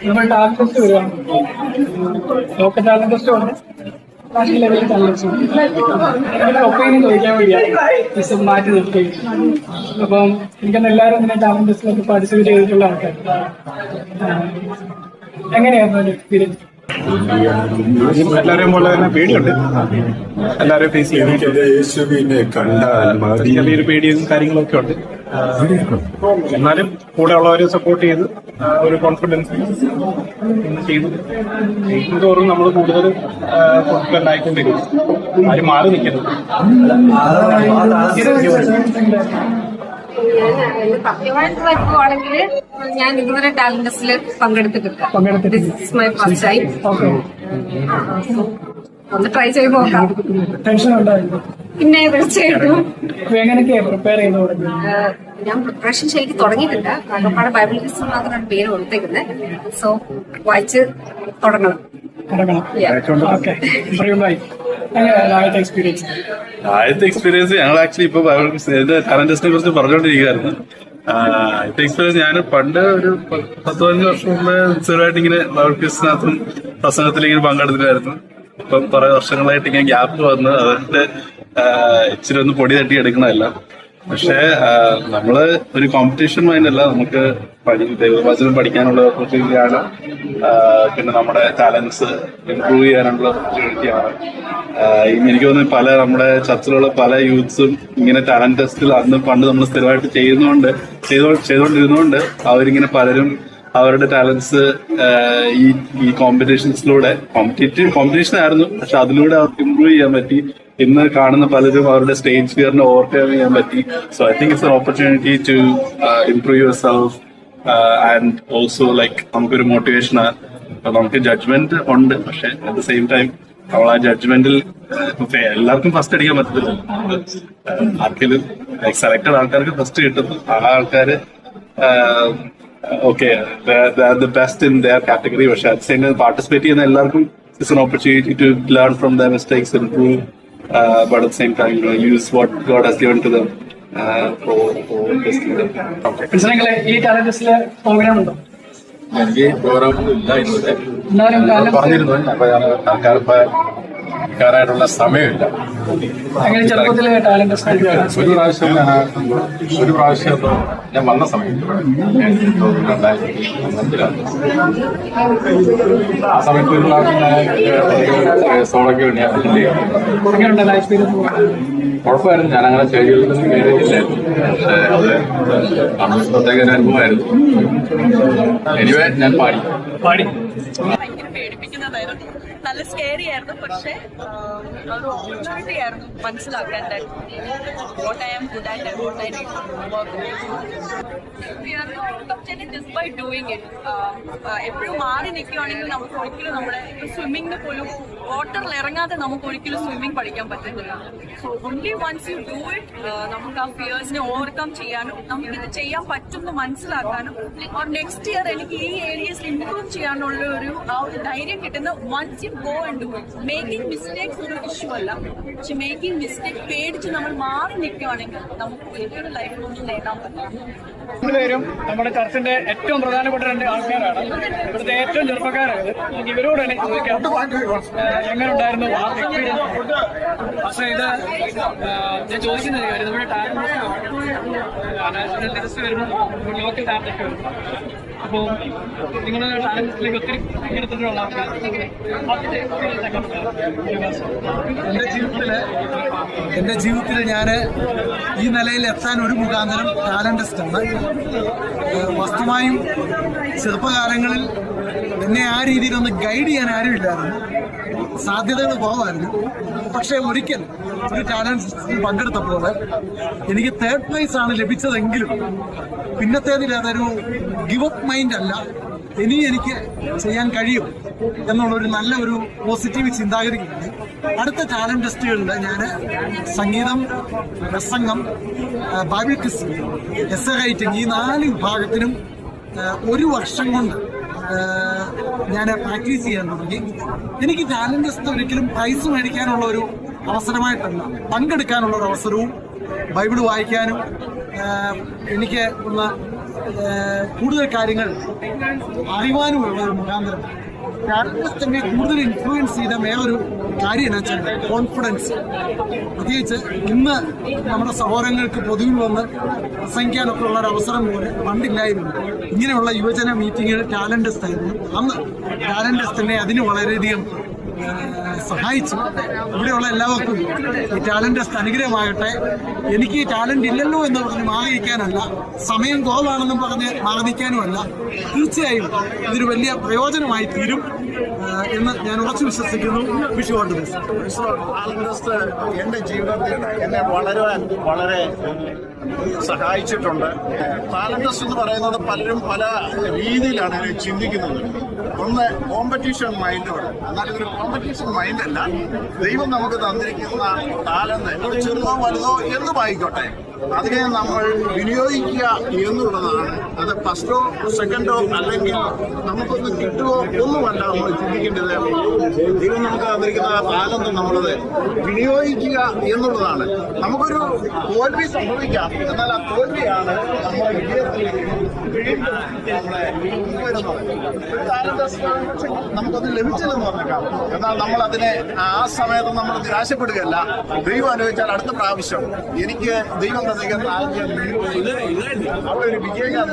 നമ്മൾ talent test വരുവാണ്. Local talent test ഉണ്ട്, നാഷണൽ ലെവലിൽ ടാലന്റ് ടെസ്റ്റ് ഉണ്ട്. ഒപ്പീനിയൻ ചോദിക്കാൻ വേണ്ടിയാണ് മാറ്റി നിർത്തി. അപ്പം എനിക്കൊന്ന് എല്ലാവരും ഇങ്ങനെ ടാലന്റ് ടെസ്റ്റിലൊക്കെ പാർട്ടിസിപ്പേറ്റ് ചെയ്തിട്ടുള്ള ആൾക്കാർ. എങ്ങനെയായിരുന്നു ഒരു എക്സ്പീരിയൻസ്? എല്ലാവരെയും പോലെ തന്നെ പേടിയുണ്ട്, എല്ലാവരും ഫേസ് ചെറിയൊരു പേടിയും കാര്യങ്ങളൊക്കെ ഉണ്ട്. എന്നാലും കൂടെ ഉള്ളവരെ സപ്പോർട്ട് ചെയ്ത് ഒരു കോൺഫിഡൻസ് ചെയ്തു തോറും നമ്മൾ കൂടുതൽ കോൺഫിഡന്റ് ആയിക്കൊണ്ടിരിക്കും. ആരും മാറി നിൽക്കുന്നത്. സത്യമായിട്ട് വരുവാണെങ്കിൽ ഞാൻ ഇതുവരെ ടാലന്റ് ടെസ്റ്റിൽ പങ്കെടുത്തിട്ടില്ല. My first time. ഒന്ന് ട്രൈ ചെയ്ത് നോക്കാം. ടെൻഷൻ ഉണ്ടായിരുന്നു? പിന്നെ തീർച്ചയായിട്ടും. എങ്ങനെയൊക്കെയാണ് പ്രിപ്പയർ ചെയ്ത് തുടങ്ങി? ഞാൻ പ്രിപ്പറേഷൻ ശരിക്കും തുടങ്ങിയിട്ടില്ല. കാരണപ്പാട് ബൈബിൾ ടെസ്റ്റ് മാത്രമാണ് പേര് കൊടുത്തേക്കുന്നത്. സോ വായിച്ച് തുടങ്ങണം. ആദ്യത്തെ എക്സ്പീരിയൻസ് ഞങ്ങൾ ആക്ച്വലി ഇപ്പൊ ടാലന്റ് ടെസ്റ്റിനെ കുറിച്ച് പറഞ്ഞുകൊണ്ടിരിക്കുകയായിരുന്നു. ആദ്യത്തെ എക്സ്പീരിയൻസ് ഞാൻ പണ്ട് ഒരു 10-15 വർഷം മുമ്പ് ചെറുതായിട്ട് ഇങ്ങനെ ബൈബിൾ ക്വിസിനകത്തും പ്രസംഗത്തിലിങ്ങനെ പങ്കെടുത്തിട്ടായിരുന്നു. ഇപ്പം കുറെ വർഷങ്ങളായിട്ട് ഇങ്ങനെ ഗ്യാപ്പ് വന്ന് അതിന്റെ ഇച്ചിരി ഒന്ന് പൊടി തട്ടി എടുക്കണമല്ല. പക്ഷെ നമ്മള് ഒരു കോമ്പറ്റീഷൻ മൈൻഡല്ല, നമുക്ക് ദൈവവചനം പഠിക്കാനുള്ള ഓപ്പർച്യൂണിറ്റിയാണ്. പിന്നെ നമ്മുടെ ടാലൻസ് ഇംപ്രൂവ് ചെയ്യാനുള്ള ഓപ്പർച്യൂണിറ്റിയാണ്. എനിക്ക് തോന്നുന്നു പല നമ്മുടെ ചർച്ചിലുള്ള പല യൂത്ത്സും ഇങ്ങനെ ടാലന്റ് ടെസ്റ്റിൽ അന്ന് പണ്ട് നമ്മൾ സ്ഥിരമായിട്ട് ചെയ്തുകൊണ്ടിരുന്നോണ്ട് അവരിങ്ങനെ പലരും അവരുടെ ടാലൻസ് ഈ കോമ്പറ്റീഷൻസിലൂടെ കോമ്പറ്റീഷൻ ആയിരുന്നു, പക്ഷെ അതിലൂടെ അവർക്ക് ഇംപ്രൂവ് ചെയ്യാൻ പറ്റി. ഇന്ന് കാണുന്ന പലരും അവരുടെ സ്റ്റേജ് ഫിയറിനെ ഓവർകം ചെയ്യാൻ പറ്റി. So I think it's an opportunity to improve your self and also like നമുക്കൊരു മോട്ടിവേഷനാണ്. നമുക്ക് ജഡ്ജ്മെന്റ് ഉണ്ട്, പക്ഷെ അറ്റ് ദ സെയിം ടൈം നമ്മൾ ആ ജഡ്ജ്മെന്റിൽ എല്ലാവർക്കും ഫസ്റ്റ് അടിക്കാൻ പറ്റത്തില്ല. ആർക്കെങ്കിലും ലൈക്ക് സെലക്ടഡ് ആൾക്കാർക്ക് ഫസ്റ്റ് കിട്ടുന്നു. ആ ആൾക്കാര് okay the best in their category. പക്ഷെ അറ്റ് സെയിം ടൈം പാർട്ടിസിപ്പേറ്റ് ചെയ്യുന്ന എല്ലാവർക്കും it's an opportunity to learn from the mistakes, improve, but at the same time use what God has given to them for this kingdom. മനസ്സിലായില്ലേ? ഈ talent ടെസ്റ്റില് programme ഉണ്ടോ? എനിക്ക് programme ഇല്ല ഇതുവരെ. എല്ലാവരും പറഞ്ഞിരുന്നു, അപ്പൊ ഞാൻ ായിട്ടുള്ള സമയമില്ല. അങ്ങനെ ചെറുപ്പത്തില് ടാലന്റ് ടെസ്റ്റ് ഒരു പ്രാവശ്യം ഞാൻ വന്ന സമയത്ത് 2005 ആ സമയത്ത് ഒരു പ്രാവശ്യം ഞാൻ സോളൊക്കെ വേണ്ടി എങ്ങനെയുണ്ടല്ലോ എക്സ്പീരിയൻസ്? കുഴപ്പമായിരുന്നു. ഞാൻ അങ്ങനെ സ്റ്റേജുകളിലൊന്നും കയറിയില്ലായിരുന്നു. പക്ഷെ അത് പ്രത്യേക ഒരു അനുഭവമായിരുന്നു. എനിവേ ഞാൻ പാടി പേടിപ്പിക്കുന്നതായിരുന്നു, നല്ല സ്കേറി ആയിരുന്നു. പക്ഷെ ഒരു ഓപ്പർച്യൂണിറ്റി ആയിരുന്നു മനസ്സിലാക്കാൻ. what I am good at and what I need to work with. We are not obtaining just by doing it. എപ്പോഴും മാറി നിൽക്കുകയാണെങ്കിൽ നമുക്ക് ഒരിക്കലും നമ്മുടെ സ്വിമ്മിങ്ങിന് പോലും വാട്ടറിൽ ഇറങ്ങാതെ നമുക്ക് ഒരിക്കലും സ്വിമ്മിങ് പഠിക്കാൻ പറ്റുന്നില്ല. So only once you do it നമുക്ക് ആ ഫിയേഴ്സിനെ ഓവർകം ചെയ്യാനും നമുക്കിത് ചെയ്യാൻ പറ്റുമെന്ന് മനസ്സിലാക്കാനും ഓർ നെക്സ്റ്റ് ഇയർ എനിക്ക് ഈ ഏരിയസിൽ ഇംപ്രൂവ് ചെയ്യാനുള്ള ആ ഒരു ധൈര്യം കിട്ടുന്ന once you go and do it. Making mistakes ഒരു ഇഷ്യൂ അല്ല, പക്ഷെ മേക്കിംഗ് മിസ്റ്റേക്ക് പേടിച്ച് നമ്മൾ മാറി നിൽക്കുകയാണെങ്കിൽ നമുക്ക് ഒരിക്കലും ലൈഫിലൊന്നും നേടാൻ പറ്റില്ല. രണ്ടുപേരും നമ്മുടെ ചർച്ചിന്റെ ഏറ്റവും പ്രധാനപ്പെട്ട 2 ആൾക്കാരാണ്. ഇവിടുത്തെ ഏറ്റവും ചെറുപ്പക്കാരാണ്. ഇവരോട് തന്നെ ചോദിക്കാം, എങ്ങനെ ഉണ്ടായിരുന്നു ആ എക്സ്പീരിയൻസ്? പക്ഷേ ഇത് ഞാൻ ചോദിക്കുന്നത് നമ്മുടെ ടാലന്റ് നാഷണൽ ടെസ്റ്റ് വരുന്നു, ലോക്കൽ ടാലന്റ് വരുന്നു. അപ്പോൾ നിങ്ങൾ ടാലന്റ് ടെസ്റ്റിലേക്ക് ഒത്തിരി പങ്കെടുത്തിട്ടുള്ള ആൾക്കാർ എൻ്റെ ജീവിതത്തിൽ ഞാൻ ഈ നിലയിൽ എത്താൻ ഒരു മുഖാന്തരം ടാലന്റ് ടെസ്റ്റാണ്. വസ്തുമായും ചെറുപ്പകാലങ്ങളിൽ എന്നെ ആ രീതിയിലൊന്ന് ഗൈഡ് ചെയ്യാൻ ആരുമില്ലായിരുന്നു. സാധ്യതകൾ കുറവായിരുന്നു. പക്ഷേ ഒരിക്കൽ ഒരു ടാലന്റ് ടെസ്റ്റിൽ പങ്കെടുത്തപ്പോൾ എനിക്ക് 3rd പ്രൈസ് ആണ് ലഭിച്ചതെങ്കിലും പിന്നത്തേതിൽ അതൊരു ഗിവ് അപ്പ് മൈൻഡ് അല്ല, ഇനി എനിക്ക് ചെയ്യാൻ കഴിയും എന്നുള്ളൊരു നല്ല ഒരു പോസിറ്റീവ് ചിന്താഗതിക്കുണ്ട്. അടുത്ത ടാലന്റ് ടെസ്റ്റുകളിൽ ഞാൻ സംഗീതം, പ്രസംഗം, ബൈബിൾ ക്വിസ്, എസ്സേ റൈറ്റിംഗ് ഈ 4 വിഭാഗത്തിനും 1 വർഷം കൊണ്ട് ഞാൻ പ്രാക്ടീസ് ചെയ്യാൻ തുടങ്ങി. എനിക്ക് ടാലന്റ് ടെസ്റ്റ് ഒരിക്കലും പ്രൈസ് മേടിക്കാനുള്ള ഒരു അവസരമായിട്ടല്ല, പങ്കെടുക്കാനുള്ള ഒരു അവസരവും ബൈബിൾ വായിക്കാനും എനിക്ക് ഒന്ന് കൂടുതൽ കാര്യങ്ങൾ അറിയുവാനുമുള്ള ഒരു മുഖാന്തരം. ടാലന്റ് ടെസ്റ്റിനെ കൂടുതൽ ഇൻഫ്ലുവൻസ് ചെയ്ത വേറൊരു കാര്യം എന്ന് വെച്ചാൽ കോൺഫിഡൻസ്. പ്രത്യേകിച്ച് ഇന്ന് നമ്മുടെ സഹോദരങ്ങൾക്ക് പൊതുവിൽ വന്ന് പ്രസംഗിക്കാനൊക്കെ ഉള്ള ഒരു അവസരം പോലെ പണ്ടില്ലായിരുന്നു. ഇങ്ങനെയുള്ള യുവജന മീറ്റിങ്ങുകൾ ടാലന്റ് ടെസ്റ്റ് ആയിരുന്നു. അന്ന് ടാലന്റ് ടെസ്റ്റിനെ അതിന് വളരെയധികം സഹായിച്ചു. ഇവിടെയുള്ള എല്ലാവർക്കും ഈ ടാലന്റ് ടെസ്റ്റ് അനുഗ്രഹമാകട്ടെ. എനിക്ക് ഈ ടാലന്റ് ഇല്ലല്ലോ എന്ന് പറഞ്ഞ് മാറിയിരിക്കാനല്ല, സമയം കുറവാണെന്നും പറഞ്ഞ് മാറി നിൽക്കാനുമല്ല, തീർച്ചയായും ഇതൊരു വലിയ പ്രയോജനമായി തീരും എന്ന് ഞാൻ ഉറച്ചു വിശ്വസിക്കുന്നു. Vishu all the best. Talent test എന്റെ ജീവിതത്തിൽ എന്നെ വളരെ സഹായിച്ചിട്ടുണ്ട്. ടാലന്റ് ടെസ്റ്റ് എന്ന് പറയുന്നത് പലരും പല രീതിയിലാണ് അതിനെ ചിന്തിക്കുന്നത്. ഒന്ന് കോമ്പറ്റീഷൻ മൈൻഡാണ്. എന്നാൽ ഇതൊരു കോമ്പറ്റീഷൻ മൈൻഡല്ല. ദൈവം നമുക്ക് തന്നിരിക്കുന്ന ടാലന്റ് ചെറുതോ വലുതോ എന്തുമായിക്കോട്ടെ അതിനെ നമ്മൾ വിനിയോഗിക്കുക എന്നുള്ളതാണ്. അത് ഫസ്റ്റോ സെക്കൻഡോ അല്ലെങ്കിൽ നമുക്കൊന്ന് കിട്ടുമോ ഒന്നുമല്ല നമ്മൾ ചിന്തിക്കേണ്ടത്. ദൈവം നമുക്ക് തന്നിരിക്കുന്ന ടാലന്റ് നമ്മളത് വിനിയോഗിക്കുക എന്നുള്ളതാണ്. നമുക്കൊരു തോൽവി സംഭവിക്കാം, എന്നാൽ ആ തോൽവിയാണ് നമ്മുടെ വിജയത്തിലേക്ക് വീണ്ടും നമ്മളെ കൊണ്ടുവരുന്നത്. ഒരു ടാലന്റ് നമുക്കൊന്ന് ലഭിച്ചില്ലെന്ന് പറഞ്ഞേക്കാം, എന്നാൽ നമ്മൾ അതിനെ ആ സമയത്ത് നമ്മൾ നിരാശപ്പെടുകയല്ല. ദൈവം അനുഭവിച്ചാൽ അടുത്ത പ്രാവശ്യം എനിക്ക് ദൈവം അവിടെ ഒരു വിജയം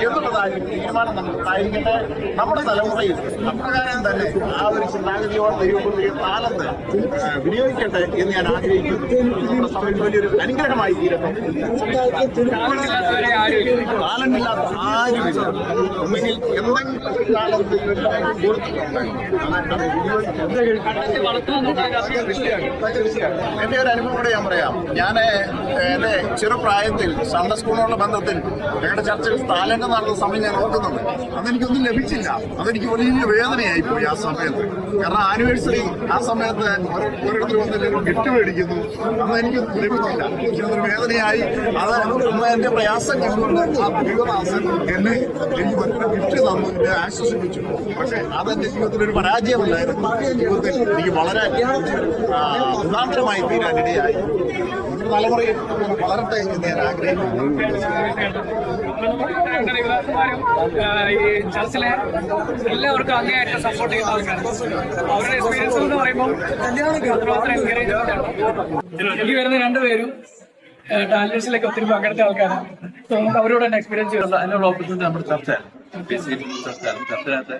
എന്നുള്ളതായിരിക്കും തീരുമാനം നമുക്കുണ്ടായിരിക്കട്ടെ. നമ്മുടെ തലമുറയിൽ അപ്രകാരം തന്നെ ആ ഒരു ചിന്താഗതിയോടെ ദൈവം ടാലന്റ് വിനിയോഗിക്കട്ടെ എന്ന് ഞാൻ ആഗ്രഹിക്കുന്നു. നമ്മുടെ സമയത്ത് വലിയൊരു അനുഗ്രഹമായി തീരട്ടെ. ടാലന്റ് ഇല്ലാത്ത ആരുമില്ല. ഒന്നുകിൽ എന്തെങ്കിലും ടാലന്റ് എന്റെ ഒരു അനുഭവം കൂടെ ഞാൻ പറയാം. ഞാൻ എന്റെ ചെറുപ്രായത്തിൽ സൺഡേ സ്കൂളിനുള്ള ബന്ധത്തിൽ ഞങ്ങളുടെ ചർച്ചിൽ ടാലന്റ് നടന്ന സമയം ഞാൻ ഓർക്കുന്നുണ്ട്. അതെനിക്കൊന്നും ലഭിച്ചില്ല. അതെനിക്ക് വലിയ വേദനയായി പോയി ആ സമയത്ത്. കാരണം ആനിവേഴ്സറി ആ സമയത്ത് ഓരോരുത്തർ വന്നിട്ട് ഗിഫ്റ്റ് മേടിക്കുന്നു. അന്ന് എനിക്ക് ലഭിച്ചില്ല. എനിക്കതൊരു വേദനയായി. അത് അന്ന് എന്റെ പ്രയാസം കണ്ടുകൊണ്ട് ആ ദൈവദാസൻ എന്നെ എനിക്ക് മറ്റൊരു ഗിഫ്റ്റ് തന്നു, എന്നെ ആശ്വസിപ്പിച്ചു. പക്ഷെ അതെന്റെ ജീവിതത്തിലൊരു പരാജയമല്ലായിരുന്നു. ജീവിതത്തിൽ എനിക്ക് വളരെ ഉദാഹരണമായി തീരാനിടയായി. തലമുറയിൽ വളരട്ടെ എന്ന് ഞാൻ ആഗ്രഹിക്കുന്നു. ഈ ചർച്ചിലെ എല്ലാവർക്കും അങ്ങേയറ്റം സപ്പോർട്ട് ചെയ്യുന്ന ആൾക്കാരാണ്. അവരുടെ എക്സ്പീരിയൻസ് എന്ന് പറയുമ്പോൾ മാത്രം എൻകറേജ്. എനിക്ക് വരുന്ന രണ്ടുപേരും ടാലന്റ്സിലേക്ക് ഒത്തിരി പങ്കെടുത്ത ആൾക്കാരാണ്. നമുക്ക് അവരോട് തന്നെ എക്സ്പീരിയൻസ് ചെയ്യുന്നത്. അതിനുള്ള ഓപ്പർച്യൂണിറ്റി നമ്മുടെ ചർച്ചയാണ്. ചർച്ചയിനകത്ത്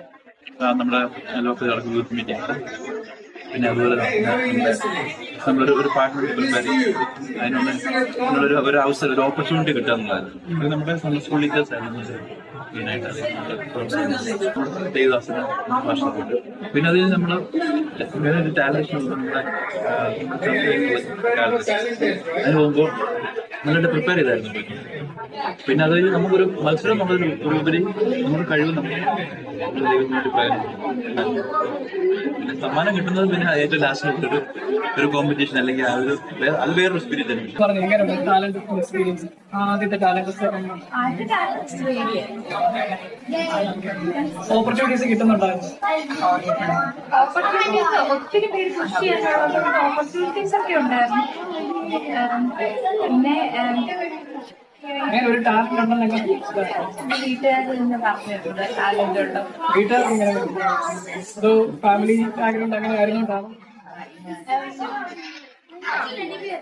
നമ്മുടെ ലോക്കൽ നടക്കുന്ന യൂത്ത് മീറ്റിംഗ്, പിന്നെ അതുപോലെ നമ്മളൊരു പാർട്ട്ണർഷിപ്പ് അതിനുള്ള ഒരു അവസരം, ഒരു ഓപ്പർച്യൂണിറ്റി കിട്ടുക എന്നുള്ളതായിരുന്നു. ഇത് നമ്മുടെ സ്കൂൾ ടീച്ചേഴ്സായിരുന്നു മെയിനായിട്ട്. ദേവദാസന് ഭാഷയുണ്ട്. പിന്നെ അതിൽ നമ്മൾ വേറൊരു ടാലന്റ് അതിന് പോകുമ്പോൾ നന്നായിട്ട് പ്രിപ്പയർ ചെയ്തായിരുന്നു. പിന്നെ അത് നമുക്കൊരു മത്സരം നമ്മളൊരു ഉപരി നമ്മുടെ കഴിവ് നമ്മൾ ദൈവത്തിനായിട്ട് പിന്നെ സമ്മാനം കിട്ടുന്നത് പിന്നെ ഏറ്റവും ലാസ്റ്റ് ഒരു കോമ്പറ്റീഷൻ അല്ലെങ്കിൽ അത് വേറൊരു സ്പിരിറ്റ് തന്നെ. ആദ്യത്തെ ടാലന്റ് ഓപ്പർച്യൂണിറ്റീസ് കിട്ടുന്നുണ്ടായിരുന്നു. ഒത്തിരി പേര് കൃഷി ചെയ്യാനുള്ള ഓപ്പർച്യൂണിറ്റീസ് ഒക്കെ ഉണ്ടായിരുന്നു. പിന്നെ അങ്ങനെ ഒരു ടാലന്റ് ഉണ്ടെന്നൊക്കെ വീട്ടുകാരിൽ നിന്ന് പറഞ്ഞിട്ടുണ്ട് ടാലന്റ് ഉണ്ടോ. വീട്ടുകാർക്ക് ഇങ്ങനെ ഒരു ഫാമിലി ബാക്ക്ഗ്രൗണ്ട് അങ്ങനെ കാര്യങ്ങളുണ്ടാകും.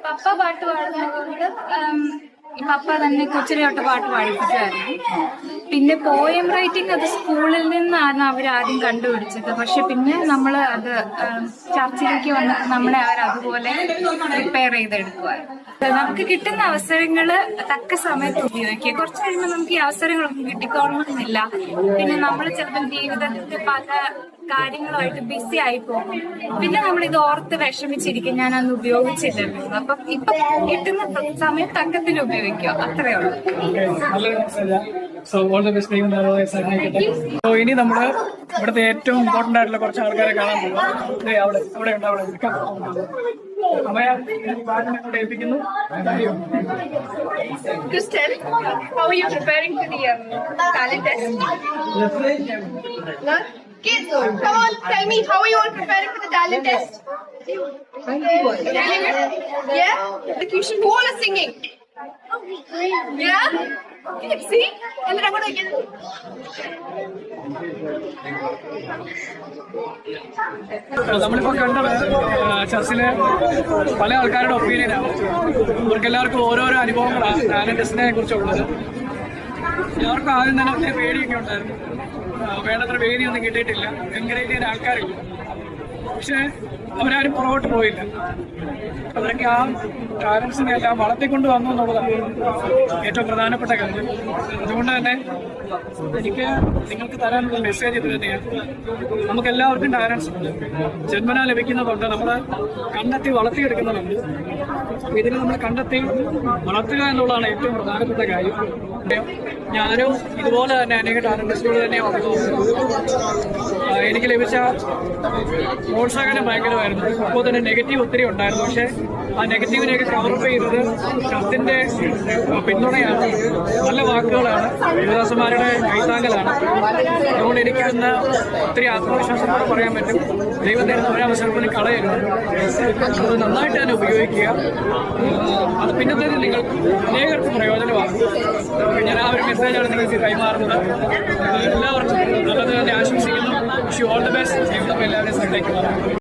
പപ്പ പാട്ട് പാടുന്നതുകൊണ്ട് പപ്പ തന്നെ കൊച്ചിലെ തൊട്ട് പാട്ട് പാടിപ്പിച്ചായിരുന്നു. പിന്നെ പോയം റൈറ്റിംഗ് അത് സ്കൂളിൽ നിന്നാണ് അവരാദ്യം കണ്ടുപിടിച്ചത്. പക്ഷെ പിന്നെ നമ്മൾ അത് ചർച്ചിലേക്ക് വന്നിട്ട് നമ്മളെ അവരതുപോലെ പ്രിപ്പയർ ചെയ്തെടുക്കുമായിരുന്നു. നമുക്ക് കിട്ടുന്ന അവസരങ്ങള് തക്ക സമയത്ത് ഉപയോഗിക്കുക. കുറച്ച് കഴിയുമ്പോൾ നമുക്ക് ഈ അവസരങ്ങളൊന്നും കിട്ടിക്കോളണമെന്നില്ല. പിന്നെ നമ്മൾ ചിലപ്പോൾ ജീവിതത്തിന്റെ പല കാര്യങ്ങളുമായിട്ട് ബിസി ആയി പോകും. പിന്നെ നമ്മൾ ഇത് ഓർത്ത് വിഷമിച്ചിരിക്കും, ഞാൻ അന്ന് ഉപയോഗിച്ചില്ലല്ലോ. അപ്പം ഇപ്പൊ കിട്ടുന്ന സമയം തക്കത്തിൽ ഉപയോഗിക്കുക, അത്രേ ഉള്ളൂ. ഇനി നമ്മള് ഇവിടുത്തെ ഏറ്റവും ഇമ്പോർട്ടന്റ് ആയിട്ടുള്ള കുറച്ച് ആൾക്കാരെ കാണാൻ പോകും. അവിടെ ഉണ്ട്, അവിടെ ഏൽപ്പിക്കുന്നു. Crystal, how are you preparing for the talent test? Kids, come on, tell me, how are you all preparing for the talent test? Yeah? Who all is singing? Yeah? See? എന്നിട്ട് അങ്ങോട്ട് വയ്ക്കാൻ നമ്മളിപ്പോ കണ്ടത് ചർച്ചിലെ പല ആൾക്കാരുടെ ഒപ്പീനിയനാണ്. അവർക്കെല്ലാവർക്കും ഓരോരോ അനുഭവങ്ങളാണ് ടാലന്റസിനെ കുറിച്ചുള്ളത്. എല്ലാവർക്കും ആദ്യം തന്നെ വലിയ പേടിയൊക്കെ ഉണ്ടായിരുന്നു. വേണ്ടത്ര വേദിയൊന്നും കിട്ടിയിട്ടില്ല, എൻകറേജ് ചെയ്യാൻ ആൾക്കാരില്ല. പക്ഷെ അവരാരും പുറകോട്ട് പോയില്ല. അവരൊക്കെ ആ ടാലൻസിനെ എല്ലാം വളർത്തിക്കൊണ്ട് വന്നു എന്നുള്ളതാണ് ഏറ്റവും പ്രധാനപ്പെട്ട കാര്യം. അതുകൊണ്ട് തന്നെ എനിക്ക് നിങ്ങൾക്ക് തരാനുള്ള മെസ്സേജ് ഇത് തന്നെയാണ്. നമുക്ക് എല്ലാവർക്കും ടാലൻസ് ഉണ്ട്, ജന്മനാ ലഭിക്കുന്നതുണ്ട്, നമ്മൾ കണ്ടെത്തി വളർത്തിയെടുക്കുന്നതുണ്ട്. ഇതിന് നമ്മൾ കണ്ടെത്തി വളർത്തുക എന്നുള്ളതാണ് ഏറ്റവും പ്രധാനപ്പെട്ട കാര്യം. ഞാനും ഇതുപോലെ തന്നെ അനേക ടാലന്റ്സിലൂടെ തന്നെ വന്നു. എനിക്ക് ലഭിച്ച പ്രോത്സാഹനം ഭയങ്കരമായിരുന്നു. ഇപ്പോൾ തന്നെ നെഗറ്റീവ് ഒത്തിരി ഉണ്ടായിരുന്നു. പക്ഷെ ആ നെഗറ്റീവിനെയൊക്കെ കവറപ്പ് ചെയ്തത് കത്തിന്റെ പിന്തുണയാണ്, നല്ല വാക്കുകളാണ്, യുവദാസന്മാരുടെ കൈത്താങ്കലാണ്. അതുകൊണ്ട് എനിക്ക് ഇന്ന് ഒത്തിരി ആത്മവിശ്വാസത്തോടെ പറയാൻ പറ്റും, ദൈവം തരുന്ന ഒരവസരത്തിന് കളയരുത്, അത് നന്നായിട്ട് തന്നെ ഉപയോഗിക്കുക. അത് പിന്നത്തേത് നിങ്ങൾക്ക് അനേകർക്ക് പ്രയോജനമാകും. ഞാൻ ആ ഒരു മെസ്സേജാണ് നിങ്ങൾക്ക് കൈമാറുന്നത്. എല്ലാവർക്കും നല്ലത് തന്നെ ആശംസിക്കുന്നു. Wish you all the best. എല്ലാവരെയും സഹായിക്കുക.